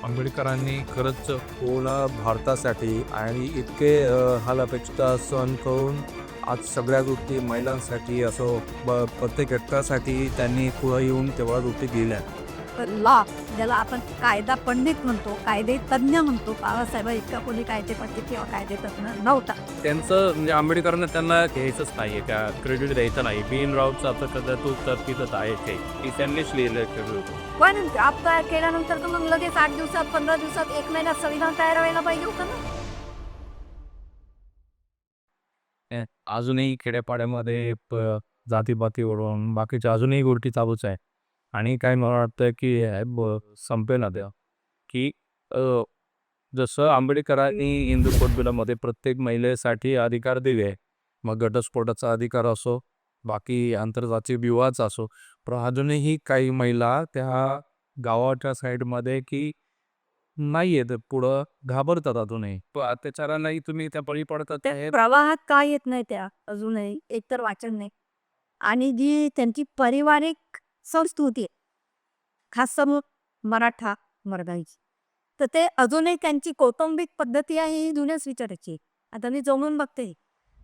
आंबेडकरांनी खरंच पूर्ण भारतासाठी आणि इतके हाल अपेक्षा सहन करून आज सगळ्या गोष्टी महिलांसाठी असो प्रत्येक घटकासाठी त्यांनी पुढे येऊन तेवढ्या गोष्टी केल्या. लॉ, ज्याला आपण कायदा पंडित म्हणतो, कायदे तज्ज्ञ म्हणतो, बाबासाहेब इतका कोणी कायदे पंडित किंवा कायदे तज्ज्ञ नव्हता. त्यांचं म्हणजे आंबेडकरांना त्यांना घ्यायचंच नाही आहे, त्या क्रेडिट द्यायचं नाही. भीमरावचं आता सध्या तो तरकीतच आहे ते की त्यांनीच लिहिलं क्रेडिट. पण ड्राफ्ट तयार केल्यानंतर तर मग लगेच 8 दिवसात, 15 दिवसात, 1 महिन्यात संविधान तयार व्हायला पाहिजे होतं ना. अजूनही खेड्यापाड्यामध्ये जातीपातीवरून बाकीच्या अजूनही गोष्टी चालूच आहे. आणि काय मला वाटतं की हे संपेना द्या की अ, जसं आंबेडकरांनी हिंदू कोडबिलामध्ये प्रत्येक महिलेसाठी अधिकार दिले, मग घटस्फोटाचा अधिकार असो, बाकी आंतरजातीय विवाहाचा असो, पण अजूनही काही महिला त्या गावाच्या साईडमध्ये की नाही आहेत पुढं, घाबरतात अजूनही. अत्याचारांनाही तुम्ही त्या बळी पडतात त्या हे. प्रवाहात का येत नाही त्या अजूनही? एकतर वाचन नाही आणि जी त्यांची पारिवारिक संस्कृती आहे, खास करून मराठा वर्गाची, तर ते अजूनही त्यांची कौटुंबिक पद्धती आहे ही जुन्याच विचारायची. आता मी जमून बघते,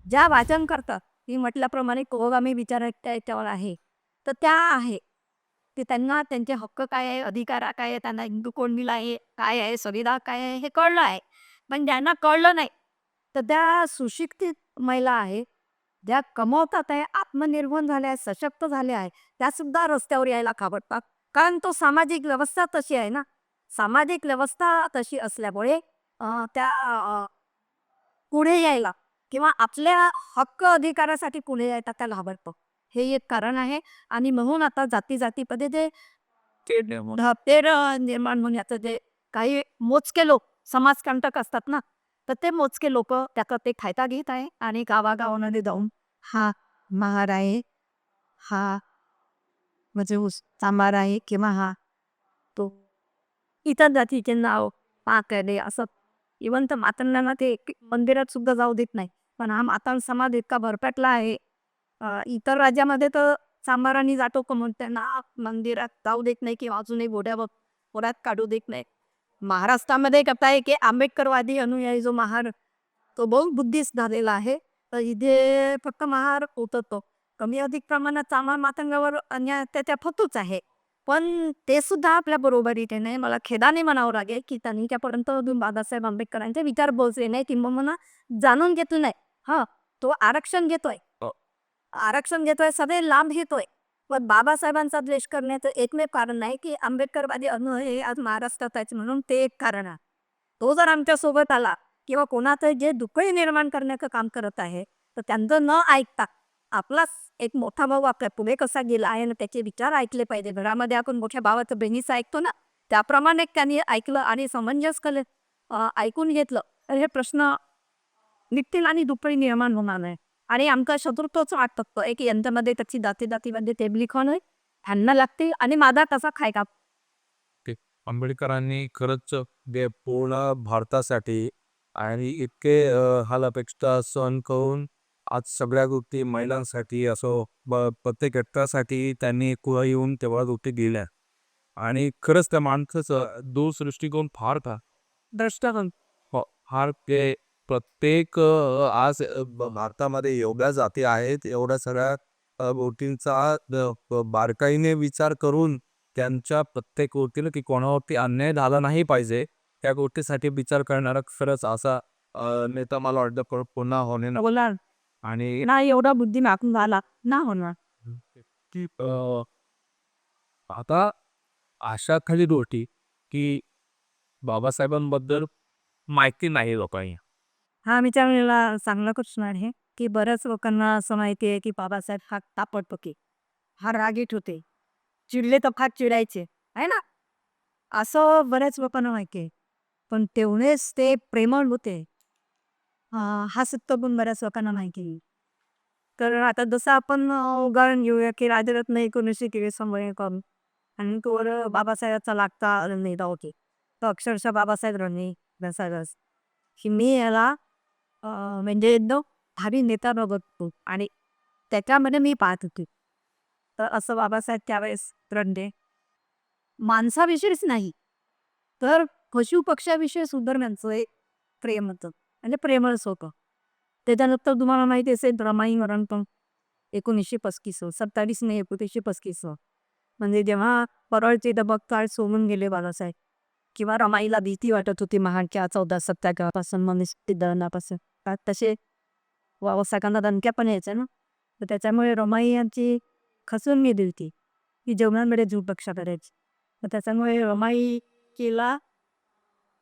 ज्या वाचन करतात, मी म्हटल्याप्रमाणे पुरोगामी विचारांच्यावर आहे, तर त्या आहे की त्यांना त्यांचे हक्क काय आहे, अधिकार काय आहे, त्यांना हिंदू कोण दिला आहे, काय आहे, संविधान काय आहे, हे कळलं आहे. पण ज्यांना कळलं नाही, तर त्या सुशिक्षित महिला आहे, ज्या कमवतात आहे, आत्मनिर्भर झाल्या आहेत, सशक्त झाल्या आहे, त्यासुद्धा रस्त्यावर यायला घाबरतात. कारण तो सामाजिक व्यवस्था तशी आहे ना. सामाजिक व्यवस्था तशी असल्यामुळे त्या पुढे यायला किंवा आपल्या हक्क अधिकारासाठी पुढे यायला त्या घाबरतो. हे एक कारण आहे आणि म्हणून आता जाती-जातीमध्ये जे तेढ निर्माण होण्याचं जे काही मोजके लोक समाजकंटक असतात ना, तर ते मोजके लोकं त्याचा ते फायदा घेत आहे आणि गावागावामध्ये जाऊन हा महार आहे, हा म्हणजे चांभार आहे किंवा हा तो इतर जातीचे नाव पाकळे असं इव्हन तर मातांना ते मंदिरात सुद्धा जाऊ देत नाही. पण हा मातां समाज इतका भरकटला आहे. इतर राज्यामध्ये तर चांभारांनी जातो का मग त्यांना मंदिरात जाऊ देत नाही किंवा अजूनही घोड्यात काढू देत नाही. महाराष्ट्रामध्ये एक आता आहे की आंबेडकरवादी अनुयायी जो महार तो बहुत बुद्धिस्ट झालेला आहे. तर इथे फक्त महार उतरतो. कमी अधिक प्रमाणात चांभार मातंगावर अन्याय अत्याचार होतोच आहे. पण ते सुद्धा आपल्या बरोबरीने नाही. मला खेदाने म्हणावं लागेल की त्यांनी त्यापर्यंत अजून बाबासाहेब आंबेडकरांचे विचार पोहोचले नाही किंबहुना जाणून घेतलं नाही. हां, तो आरक्षण घेतोय. आरक्षण घेतोय, सगळे लाभ घेतोय. पण बाबासाहेबांचा द्वेष करण्याचं एकमेव कारण नाही की आंबेडकरवादी हे आज महाराष्ट्रात आहेत म्हणून ते एक कारण आहे. तो जर आमच्यासोबत आला किंवा कोणाचं जे दुःखही निर्माण करण्याचं काम करत आहे, तर त्यांचं न ऐकता आपलाच एक मोठा भाऊ आपल्या पुढे कसा गेला आहे आणि त्याचे विचार ऐकले पाहिजे. घरामध्ये आपण मोठ्या भावाचं बहिणीचं ऐकतो ना, त्याप्रमाणे त्यांनी ऐकलं आणि समंजस ऐकून घेतलं, तर हे प्रश्न निघतील आणि दुःखही निर्माण होणार नाही. आणि आमका शत्रुत्वच वाटतं आहे की यांच्यामध्ये त्याची जाती-जातीमध्ये तेबलीखण आहे, त्यांना लागते आणि माझा तसा खायका. ते आंबेडकरांनी खरंच ते पूर्ण भारतासाठी आणि इतके हाल अपेक्षा सहन करून आज सगळ्या गोष्टी महिलांसाठी असो प्रत्येक घटकासाठी त्यांनी पुढे येऊन तेवढ्या गोष्टी केल्या. आणि खरंच त्या माणसाचं दूरदृष्टिकोन फार का दृष्टांत हो फार ते प्रत्येक आज भारतामध्ये एवढ्या जाती आहेत, एवढ्या सगळ्या गोष्टींचा बारकाईने विचार करून त्यांच्या प्रत्येक गोष्टीला की कोणावरती अन्याय झाला नाही पाहिजे, त्या गोष्टीसाठी विचार करणारा खरंच असा नेता मला वाटतं पुन्हा होणे ना. बोला आणि ना एवढा बुद्धी मागून झाला ना होणार. की आता अशा खाली गोष्टी की बाबासाहेबांबद्दल माहिती नाही लोकांनी. हा विचार मला चांगला प्रश्न आहे की बऱ्याच लोकांना असं माहिती आहे की बाबासाहेब हा तापटपके, हा रागीट होते, चिडले तर फार चिडायचे आहे ना, असं बऱ्याच लोकांना माहिती आहे. पण तेवढेच ते प्रेमळ होते, हा सत्य पण बऱ्याच लोकांना माहिती आहे. तर आता जसं आपण उदाहरण घेऊया की राजरत्न 1923 करून आणि तोवर बाबासाहेबांचा लागता नेता होते, तर अक्षरशः बाबासाहेब रणे बसायलाच की मी याला म्हणजे एकदम भारी नेता बघतो आणि त्याच्यामध्ये मी पाहत होते. तर असं बाबासाहेब त्यावेळेस रणदे माणसाविषयीच नाही, तर पशुपक्ष्याविषयी सुद्धा एक प्रेम होतं म्हणजे प्रेमळच होतं. त्याच्यानंतर तुम्हाला माहिती असेल रमाई मरण पण 1935 27 मे 1935 म्हणजे जेव्हा परळचे दबगताळ सोडून गेले बाळासाहेब किंवा रमाईला भीती वाटत होती महाडच्या 14 सत्याग्रहापासून मनुस्मृती दहनापासून तसे व्यावसायिकांना दणक्या पण यायच्या ना. तर त्याच्यामुळे रमाई यांची खचून गेली होती की जेवणामध्ये जीव पक्षा करायची. तर त्याच्यामुळे रमाई केला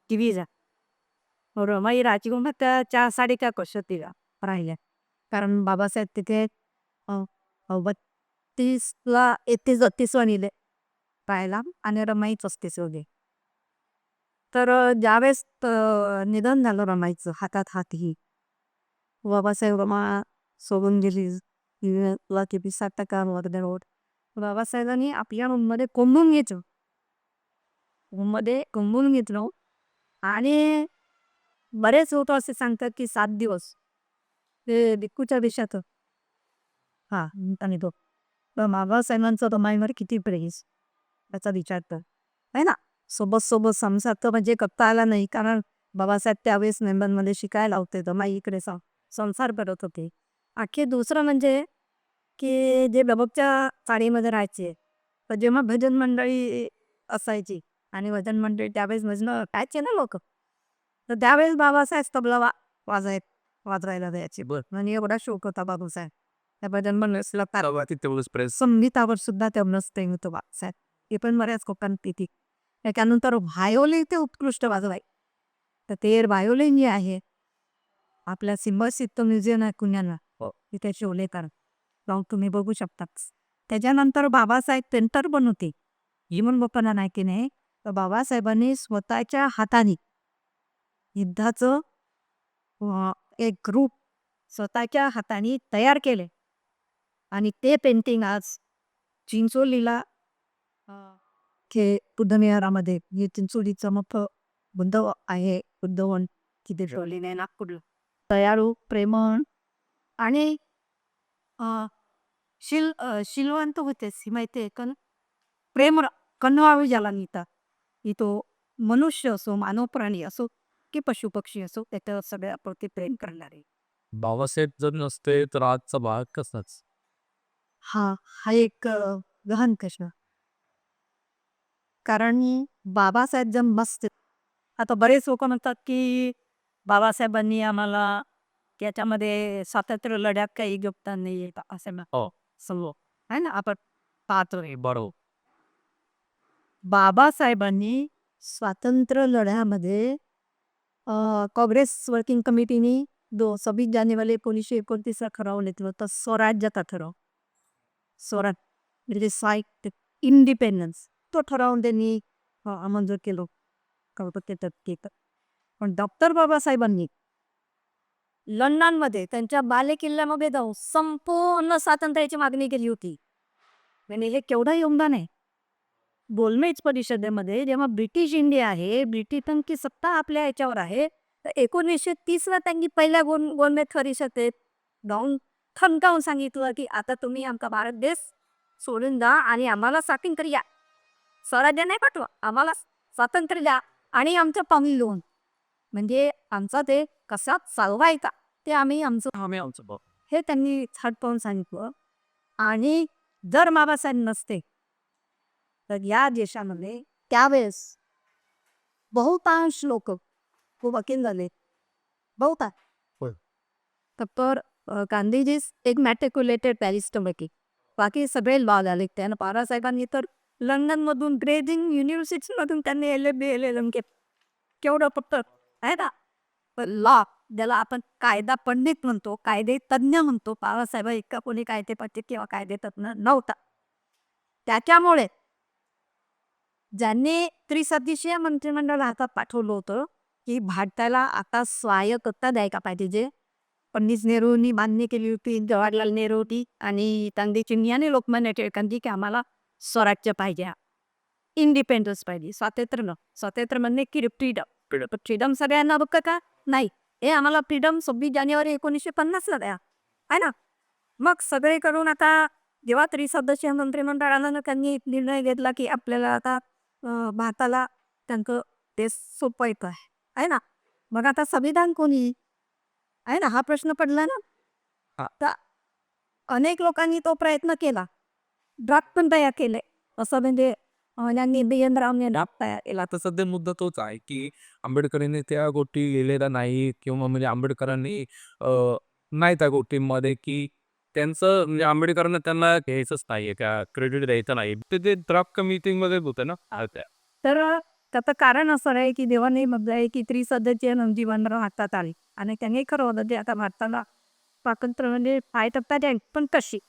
टीव्हीचा रमाई राजकुमार त्या साडी त्या कसोटीला राहिल्या कारण बाबासाहेब तिथे 32ला 31 नेले पाहायला आणि रमाई 35 होते. तर ज्यावेळेस निधन झालं रमाईचं हातात हातही बाबासाहेब रमा सोडून गेली ला किती 7% रोड बाबासाहेबांनी आपल्या रूममध्ये कोंबून घेतलं रूममध्ये कोंबून घेतलं आणि बरेच लोक असे सांगतात की 7 दिवस ते भिक्कूच्या देशात हा आणि तो बाबासाहेबांचं रमाईवर किती प्रेस याचा विचार कर आहे ना. सोबत सोबत संसार तर म्हणजे करता आला नाही कारण बाबासाहेब त्यावेळेस मेंबरमध्ये शिकायला होते रमाई इकडे संसार करत होते. आणखी दुसरं म्हणजे की जे बाबाच्या चाळीमध्ये राहायचे तर जेव्हा भजन मंडळी असायची आणि भजन मंडळी त्यावेळेस भजन गायचे ना लोक तर त्यावेळेस बाबासाहेब तबला वाजवायला द्यायचे आणि एवढा शौक होता बाबासाहेब त्या भजन मंडळीला तेवढंच प्रेस संगीतावर सुद्धा तेवढंच प्रेम होतं बाबासाहेब. हे पण बऱ्याच लोकांना ती त्याच्यानंतर व्हायोलिन ते उत्कृष्ट वाजवाय तर ते व्हायोलिन जे आहे आपल्या सिम्बॉसिस्ट म्युझियम आहे पुण्याला तिथे शिवलेकर जाऊन तुम्ही बघू शकता. त्याच्यानंतर बाबासाहेब पेंटर पण होते ही म्हणून लोकांना नाही की नाही तर बाबासाहेबांनी स्वतःच्या हाताने युद्धाचं एक ग्रुप स्वतःच्या हाताने तयार केले आणि ते पेंटिंग आज चिंचोलीला बुद्धविहारामध्ये हे चिंचोलीचं मोठं बुद्ध आहे बुद्धवन तिथे ठेवलेलं आहे नागपूरला दयाळू प्रेमळ आणि शिलवंत होते माहिती आहे का प्रेम कन्हाळू ज्याला लिहितात की तो मनुष्य असो मानव प्राणी असो की पशुपक्षी असो त्याच्या सगळ्याप्रती प्रेम करणारे. बाबासाहेब जर नसते तर आजचा भाग कसाच. हा हा एक गहन प्रश्न कारण बाबासाहेब जर मस्त आता बरेच लोक म्हणतात की बाबासाहेबांनी आम्हाला त्याच्यामध्ये स्वातंत्र्य लढ्यात काही योगदान नाही येत असं हो समो आहे ना आपण पाहतो. बरोबर बाबासाहेबांनी स्वातंत्र्य लढ्यामध्ये काँग्रेस वर्किंग कमिटीने 26 जानेवारी 1929 ठराव घेतलं होतं स्वराज्याचा ठराव स्वराज म्हणजे साहित्य इंडिपेंडन्स तो ठराव त्यांनी मंजूर केलं पण डॉक्टर बाबासाहेबांनी लंडनमध्ये त्यांच्या बालेकिल्ल्यामध्ये जाऊन संपूर्ण स्वातंत्र्याची मागणी केली होती. म्हणजे हे केवढं योगदान आहे. गोलमेज परिषदेमध्ये जेव्हा ब्रिटिश इंडिया आहे ब्रिटिशांची सत्ता आपल्या याच्यावर आहे तर 1930ला त्यांनी पहिल्या गोलमेज परिषदेत जाऊन थमकावून सांगितलं की आता तुम्ही आमचा भारत देश सोडून द्या आणि आम्हाला स्वातंत्र्य द्या. स्वराज्य नाही पाठवा आम्हाला स्वातंत्र्य द्या आणि आमचं पाणी लोन म्हणजे आमचा ते कसा चालवायचा ते आम्ही आमचं हे त्यांनी छाटपावून सांगितलं. आणि जर बाबासाहेब नसते तर या देशामध्ये त्यावेळेस बहुतांश लोक खूप वकील झाले बहुतांश तर गांधीजी एक मॅट्रिक्युलेटेड बॅरिस्टर वकील बाकी सगळे लॉ झाले. त्यानं बाबासाहेबांनी तर लंडनमधून ग्रेडिंग युनिव्हर्सिटीमधून त्यांनी LLB केवढं फक्त आहे ना लॉ ज्याला आपण कायदा पंडित म्हणतो कायदे तज्ज्ञ म्हणतो बाबासाहेब इतका कोणी कायदे पंडित किंवा कायदे तज्ज्ञ नव्हता. त्याच्यामुळे ज्यांनी त्रिसदस्यीय मंत्रिमंडळ हातात पाठवलं होतं की भारताला आता स्वायत्तता द्यायला पाहिजे जे पंडित नेहरूंनी मान्य केली होती जवाहरलाल नेहरू आणि गांधीजींनी आणि लोकमान्य टिळकांनी की आम्हाला स्वराज्य पाहिजे इंडिपेंडन्स पाहिजे स्वातंत्र्य म्हणणे की फ्रीडम सगळ्यांना बघ का नाही हे आम्हाला फ्रीडम 26 जानेवारी 1950ला द्या आहे ना. मग सगळे करून आता जेव्हा त्रिसदस्यीय मंत्रिमंडळानं त्यांनी निर्णय घेतला की आपल्याला आता भारताला त्यांचं ते सोपं येतं आहे ना. मग आता संविधान कोणी आहे ना, हा प्रश्न पडला ना. हां. तर अनेक लोकांनी तो प्रयत्न केला. ड्राफ्ट पण तयार केले. असं म्हणजे त्यांनी बी.एन. रावने ड्राफ्ट तयार केला. आता सध्या मुद्दा तोच आहे, की आंबेडकरांनी त्या गोष्टी लिहिलेल्या नाही किंवा म्हणजे आंबेडकरांनी अ, नाही त्या गोष्टींमध्ये, की त्यांचं म्हणजे आंबेडकरांना त्यांना घ्यायचंच नाहीये, त्या क्रेडिट द्यायचं नाही. ते ड्राफ्ट मीटिंगमध्ये होतं ना. त्या तर त्याचं कारण असं आहे, की देवाने म्हटलंय, की त्रिसदस्यीय जीवनराव हातात आले आणि त्यांनी ठरवलं, की आता भारताला स्वातंत्र्य म्हणजे 5% आहे, पण कशी?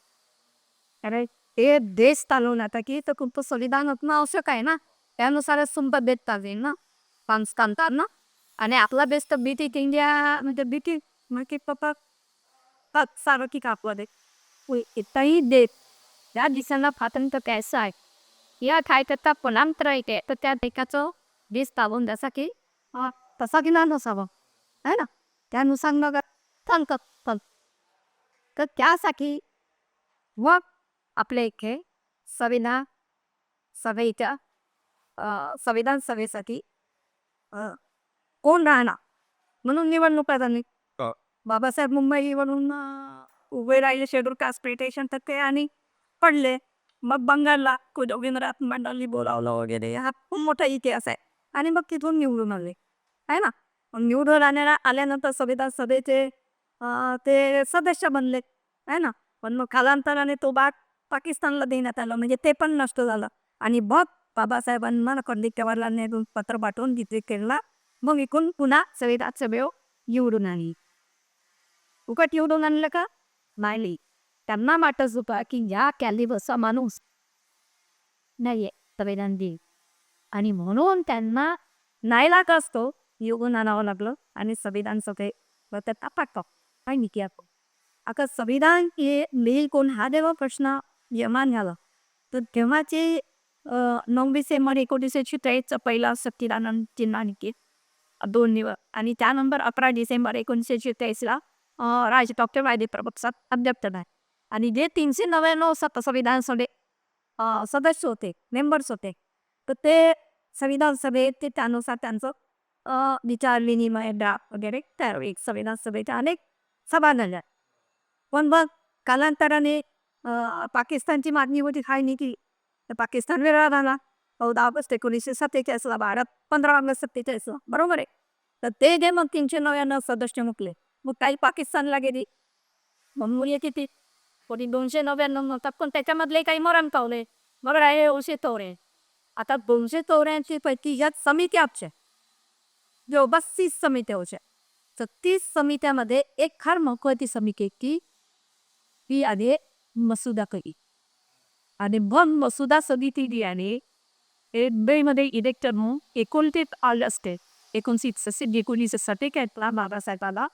अरे, ते देश चालवण्यासाठी तर तुमचं संविधान असणं आवश्यक आहे ना. त्यानुसारच तुमचा देश चालेल ना, संस्कांतात ना. आणि आपला देश तर ब्रिटिश इंडिया म्हणजे ब्रिटिश म्हणजे पप्पा सारं की आपला देश. इथंही देश ज्या दिशांना स्वातंत्र्य कैसा आहे या काय करता पणांतर आहे तर त्या देशाचं देश चालवून त्यासाठी तसा की नसावा आहे ना. त्यानुसार मग सांगतात पण. तर त्यासाठी मग आपल्या इथे संविधान सभेच्या संविधान सभेसाठी अ, कोण राहणार म्हणून निवडणुका झाली. अ, बाबासाहेब मुंबईवरून उभे राहिले शेड्यूल कास्ट पिटिशन तर ते आणि पडले. मग बंगालला रवींद्रनाथ मंडळी बोलावलं वगैरे हा खूप मोठा इतिहास आहे. आणि मग तिथून निवडून आले आहे ना. मग निवडून आल्यानंतर संविधान सभेचे ते सदस्य बनले आहे ना. पण मग कालांतराने तो भाग पाकिस्तानला देण्यात आला म्हणजे ते पण नष्ट झालं. आणि मग बाबासाहेबांना पंडित जवाहरलाल नेहरू पत्र पाठवून तिथे केला. मग इकडून पुन्हा संविधान सभेवर निवडून आणली. उगाच निवडून आणलं का? नाही. त्यांना वाटत होता की या कॅलिबरचा माणूस नाहीये संविधान देईल. आणि म्हणून त्यांना नाईलाज असतो निवडून आणावं लागलं आणि संविधान सभेवर त्याचा पाठव काय निकी आपण. आता संविधान हे लिहिल कोण हा जेव्हा प्रश्न निर्माण झाला तर तेव्हाचे 9 डिसेंबर 1943चा पहिला सत्यानंद चिन्हानिके 2 आणि त्यानंतर 11 डिसेंबर 1943ला राज डॉक्टर राजेप्रताप अध्यक्ष झाले. आणि जे 399 संविधान सभे सदस्य होते, मेंबर्स होते. तर ते संविधान सभेत ते त्यानुसार त्यांचं विचार विनिमय ड्राफ्ट वगैरे तयार होईल. संविधान सभेच्या अनेक सभा झाल्या. पण मग कालांतराने पाकिस्तानची मागणी होती काय नाही की तर पाकिस्तान वेगळा झाला. 14 ऑगस्ट 1947ला, भारत 15 ऑगस्ट 47ला बरोबर आहे. तर ते जे मग 399 सदस्य मुकले. मग काही पाकिस्तानला गेली. मग मुली किती? कोणी 299 म्हणतात पण त्याच्यामधले काही मरण पावले. मग राहिले 284. आता 284 पैकी या समित्या आहेत. जवळपास 30 समित्या होत्या. तर 30 समित्यामध्ये एक फार महत्त्वाची समिती आहे की ती आहे मसुदा करी. आणि मग मसुदा समिती जी आहे ते मुंबईमध्ये इलेक्टर म्हणून 29 ऑगस्ट 1949 बाबासाहेबाला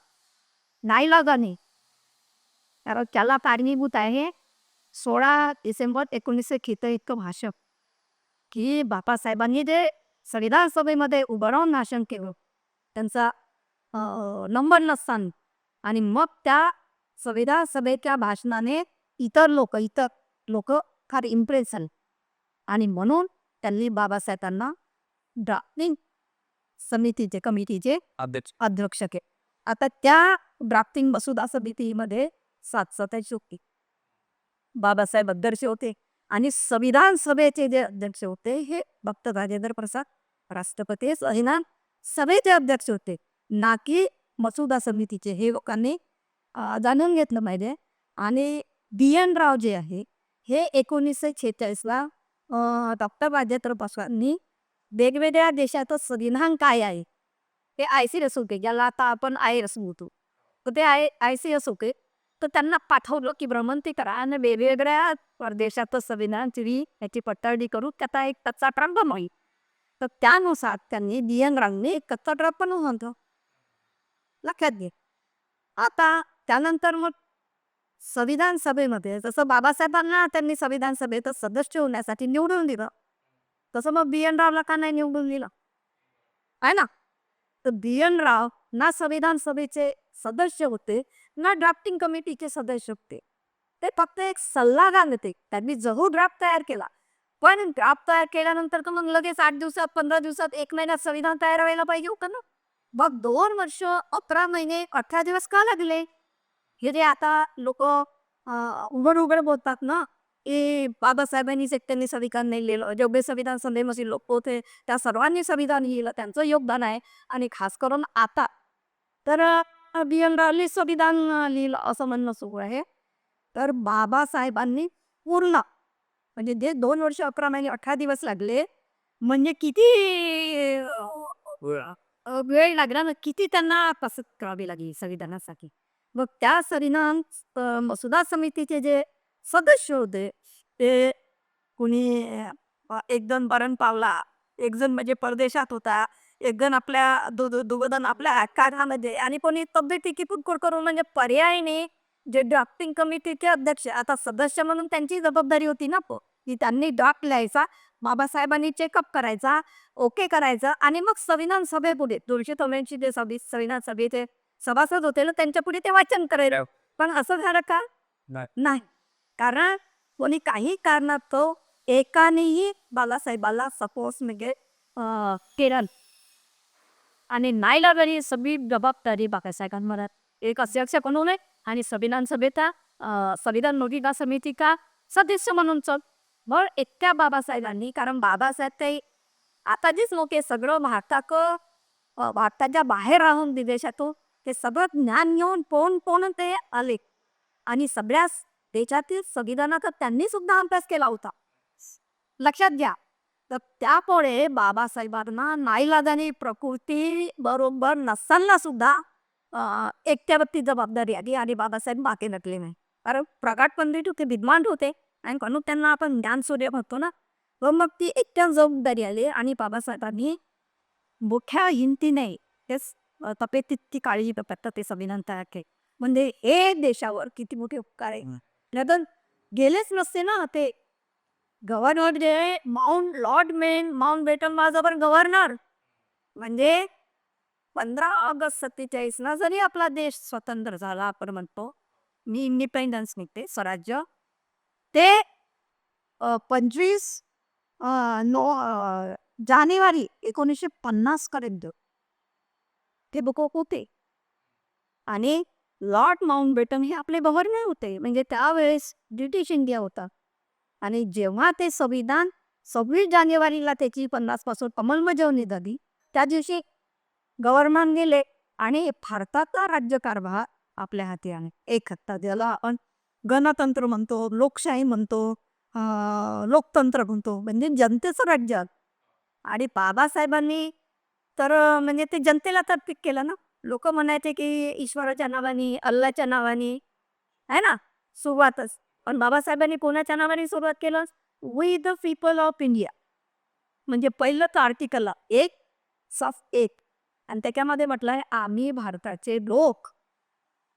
नाईलाजाने कारण त्याला कारणीभूत आहे 16 डिसेंबर 1940 इतकं भाषण की बाबासाहेबांनी जे संविधान सभेमध्ये उभं राहून भाषण केलं त्यांचा नंबर नसताना. आणि मग त्या संविधान सभेच्या भाषणाने इतर लोक फार इम्प्रेस झाले. आणि म्हणून त्यांनी बाबासाहेबांना ड्राफ्टिंग कमिटीचे अध्यक्ष अध्यक्ष केले. आता त्या ड्राफ्टिंग मसुदा समितीमध्ये 7 सदस्य होते. बाबासाहेब अध्यक्ष होते आणि संविधान सभेचे जे अध्यक्ष होते हे भक्त राजेंद्र प्रसाद राष्ट्रपती संविधान सभेचे अध्यक्ष होते ना की मसुदा समितीचे. हे लोकांनी जाणून घेतलं पाहिजे. आणि बी.एन. राव जे आहे हे 1946ला डॉक्टर राजेंद्र प्रसादनी वेगवेगळ्या देशाचं संविधान काय आहे ते ICS होते ज्याला आता आपण IRS म्हणतो. तर ते ICS होते. तर त्यांना पाठवलं की भ्रमंती करा आणि वेगवेगळ्या परदेशाचं संविधान तुम्ही याची पडताळणी करू त्याचा एक कच्चा ड्राफ्ट बनवाई. तर त्यानुसार त्यांनी बी.एन. रावने एक कच्चा ड्राफ्ट बनवून होतं. लक्षात घे. आता त्यानंतर मग संविधान सभेमध्ये जसं बाबासाहेबांना त्यांनी संविधान सभेत सदस्य होण्यासाठी निवडून दिलं तसं मग बी.एन. रावला का नाही निवडून दिलं आहे ना. तर बी.एन. राव ना संविधान सभेचे सदस्य होते ना ड्राफ्टिंग कमिटीचे सदस्य होते. ते फक्त एक सल्लागार होते. त्यांनी जरूर ड्राफ्ट तयार केला पण ड्राफ्ट तयार केल्यानंतर तर मग लगेच 8 दिवसात, 15 दिवसात, 1 महिन्यात संविधान तयार व्हायला पाहिजे होतं ना. मग 2 वर्ष, 11 महिने, 18 दिवस का लागले? हे जे आता लोकं उघड-उघड बोलतात ना, की बाबासाहेबांनीच एकट्याने संविधान नाही लिहिलं. जेवढे संविधान सभेमध्ये लोक होते, त्या सर्वांनी संविधान लिहिलं. त्यांचं योगदान आहे. आणि खास करून आता तर बी.एन. रावनी संविधान लिहिलं असं म्हणणं सुरू आहे. तर बाबासाहेबांनी पूर्ण म्हणजे जे 2 वर्ष 11 महिने 18 दिवस लागले, म्हणजे किती वेळ लागला ना, किती त्यांना कसरत करावी लागली संविधानासाठी. मग त्या संविधान मसुदा समितीचे जे सदस्य होते, ते कुणी एक जण मरण पावला, एक जण म्हणजे परदेशात होता, एक जण आपल्या दोघं जण आपल्या कारखान्यामध्ये आणि कोणी तब्येती पुरकोर करून म्हणजे पर्याय नाही. जे ड्राफ्टिंग कमिटीचे अध्यक्ष आता सदस्य म्हणून त्यांची जबाबदारी होती ना की त्यांनी ड्राफ्ट लिहायचा, बाबासाहेबांनी चेकअप करायचा, ओके करायचं आणि मग संविधान सभेपुढे 283 जे संविधान सभेचे सभासद होते ना, त्यांच्यापुढे ते वाचन करायचं. पण असं झालं का? नाही. नाही. कारण कोणी काही कारणास्तव एकानेही बाळासाहेबाला सपोज म्हणजे केलं आणि नाईलाजाने सगळी जबाबदारी बाबासाहेबांवर एक अध्यक्ष म्हणून आहे आणि संविधान सभेचा संविधान नोटिका समिती का सदस्य म्हणून चल. मग एकट्या बाबासाहेबांनी कारण बाबासाहेब ते आता जेच लोक हे सगळं भारताच्या बाहेर राहून विदेशातून ते सगळं ज्ञान घेऊन पोहून ते आले आणि सगळ्या देशातील संविधानाचा त्यांनी सुद्धा अभ्यास केला होता. लक्षात घ्या. तर त्यामुळे बाबासाहेबांना नाईलाजाने प्रकृती बरोबर नसताना सुद्धा एकट्यावरती जबाबदारी आली आणि बाबासाहेब मागे नटले नाही. कारण प्रगाढ पंडित होते, विद्वान होते आणि म्हणून त्यांना आपण ज्ञानसूर्य म्हणतो ना. व मग ती एकट्या जबाबदारी आली आणि बाबासाहेबांनी मोठ्या हिमतीने तेच तब्येतीची ती काळजी करतात ते संविधान तयार केले. म्हणजे हे देशावर किती मोठे उपकार आहे. नाहीतर गेलेच नसते ना ते. गव्हर्नर जे Lord Mountbatten was our governor. म्हणजे 15 ऑगस्ट 47 ला जरी आपला देश स्वतंत्र झाला आपण म्हणतो, मी इंडिपेंडन्स निघते स्वराज्य, ते 25 जानेवारी 1950 पर्यंत ते बुक होते. आणि लॉर्ड माउंटबॅटन हे आपले गव्हर्नर होते. म्हणजे त्यावेळेस ब्रिटिश इंडिया होता. आणि जेव्हा ते संविधान 26 जानेवारीला त्याची 50 पासून अंमलबजावणी झाली, त्या दिवशी गव्हर्नर गेले आणि भारताचा राज्यकारभार आपल्या हाती आले. एक हत्ता ज्याला आपण गणतंत्र म्हणतो, लोकशाही म्हणतो, लोकतंत्र म्हणतो, म्हणजे जनतेचं राज्य. आणि बाबासाहेबांनी तर म्हणजे ते जनतेला तरफीक केलं ना. लोक म्हणायचे की ईश्वराच्या नावाने, अल्लाच्या नावाने, आहे ना, सुरुवातच. पण बाबासाहेबांनी कोणाच्या नावाने सुरुवात केलं? We the people of India. म्हणजे पहिलं तर आर्टिकल एक सफ एक आणि त्याच्यामध्ये म्हटलंय आम्ही भारताचे लोक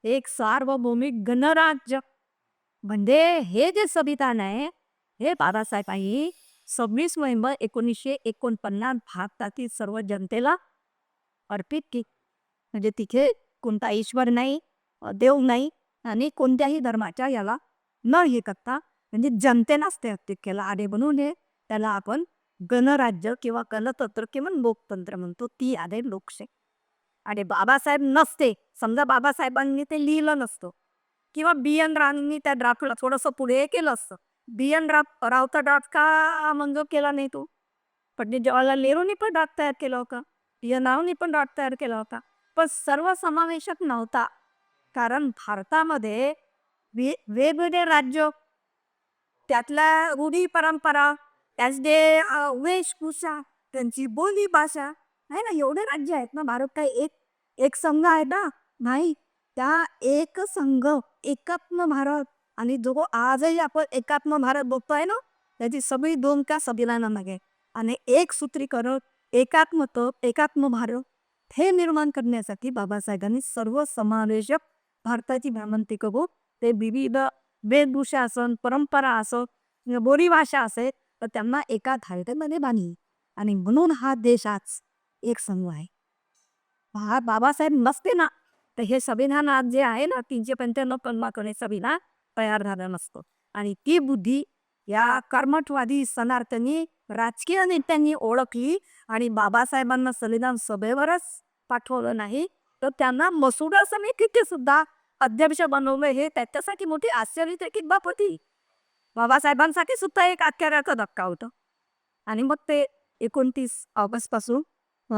एक सार्वभौमिक गणराज्य. म्हणजे हे जे संविधान आहे हे बाबासाहेबांनी 26 नोव्हेंबर 1949 भारतातील सर्व जनतेला अर्पित केली. म्हणजे तिथे कोणता ईश्वर नाही, देव नाही आणि कोणत्याही धर्माच्या याला न हे करता म्हणजे जनतेलाच ते अर्पित केलं. आणि म्हणून हे त्याला आपण गणराज्य किंवा गणतंत्र किंवा लोकतंत्र म्हणतो. ती आहे लोकशाही. आणि बाबासाहेब नसते, समजा बाबासाहेबांनी ते लिहिलं नसतं किंवा बी.एन. रावांनी त्या ड्राफ्टला थोडंसं पुढे केलं असतं. बी.एन. रावचा ड्राफ्ट का मंजूर केला नाही तो? पंडित जवाहरलाल नेहरूंनी पण ड्राफ्ट तयार केला होता. बी.एन. रावांनी पण ड्राफ्ट तयार केला होता. पण सर्वसमावेशक नव्हता. कारण भारतामध्ये वेगवेगळे राज्य, त्यातल्या रूढी परंपरा, त्याचे वेशभूषा, त्यांची बोली भाषा आहे ना, एवढे राज्य आहेत ना. भारत काय एक एक संघ आहे ना? नाही. त्या एक संघ एकात्म भारत आणि जो आजही आपण एकात्म भारत बघतोय ना, त्याची सगळी दोन का संविधानामागे आणि एक सूत्रीकरण एकात्म भारत हे निर्माण करण्यासाठी बाबासाहेबांनी सर्वसमावेशक भारताची भ्रामंती करून ते विविध वेशभूषा असन, परंपरा असो, बोलीभाषा असेल, तर त्यांना एका धायतेमध्ये बांधली. आणि म्हणून हा देश आज एक संघ आहे. हा बाबासाहेब नसते ना, तर हे संविधान आज जे आहे ना 395 कलमाकडे संविधान तयार झालं नसतं. आणि ती बुद्धी या कर्मठवादी सनातनी राजकीय नेत्यांनी ओळखली आणि बाबासाहेबांना संविधान सभेवरच पाठवलं नाही तर त्यांना मसुदा समितीचे सुद्धा अध्यक्ष बनवलं. हे त्याच्यासाठी मोठी आश्चर्यचकित बाब होती. बाबासाहेबांसाठी सुद्धा एक आश्चर्याचा धक्का होता. आणि मग ते 29 ऑगस्ट पासून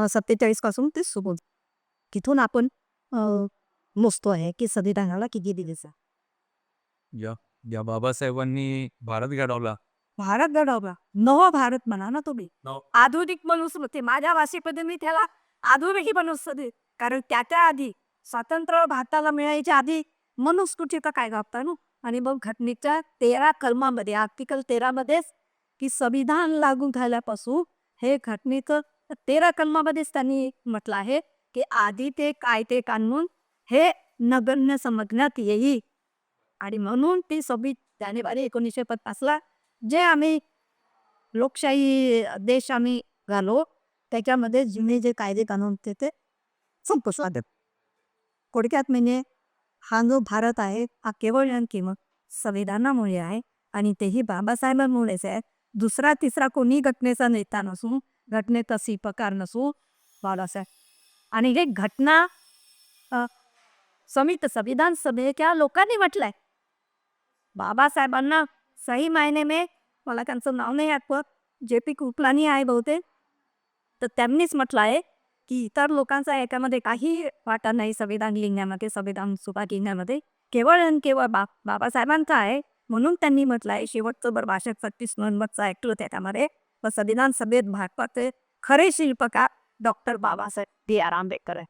47 पासून ते सुरू झालं. तिथून आपण मोजतो आहे की संविधानाला किती दिवस आहे. या या बाबासाहेबांनी भारत घडवला. भारत घडवला, नवा भारत म्हणा ना तुम्ही. नव. आधुनिक मनुस्मृती माझ्या भाषेमध्ये मी त्याला आधुनिक मनुस्मृती, कारण त्याच्या आधी स्वातंत्र्य भारताला मिळायच्या आधी मनुस्मृतीचा काय होता ना. आणि मग घटनेच्या 13 कलमामध्ये आर्टिकल 13 मध्येच की संविधान लागू झाल्यापासून हे घटनेचं 13 कलमामध्येच त्यांनी म्हटलं आहे की आधी ते कायदे कानून हे नगण्य समजण्यात येईल. आणि म्हणून ती 26 जानेवारी 1950ला जे आम्ही लोकशाही देश आम्ही झालो त्याच्यामध्ये जुने जे कायदे कानून होते ते संपुष्टात आले. थोडक्यात म्हणजे हा जो भारत आहे हा केवळ आणि केवळ संविधानामुळे आहे आणि तेही बाबासाहेबांमुळेच आहे. दुसरा तिसरा कोणी घटनेचा नेता नसून, घटनेचा शिल्पकार नसून बाबासाहेब. आणि हे घटना संविधान सभेच्या लोकांनी म्हटलंय. बाबासाहेबांना सही मायने में, मला त्यांचं नाव नाही आठवत, JP कृपलानी आहे बहुतेक, तर त्यांनीच म्हटलं आहे की इतर लोकांचा याच्यामध्ये काही वाटा नाही संविधान लिहिण्यामध्ये, संविधान सुद्धा लिहिण्यामध्ये, केवळ आणि केवळ बाबासाहेबांचा आहे. म्हणून त्यांनी म्हटलं आहे शेवटचं बरं भाषण 36 नोव्हेंबरचं ऐकलं त्याच्यामध्ये, संविधान सभेत भारताचे खरे शिल्पकार डॉक्टर बाबासाहेब B.R. आंबेडकर आहे.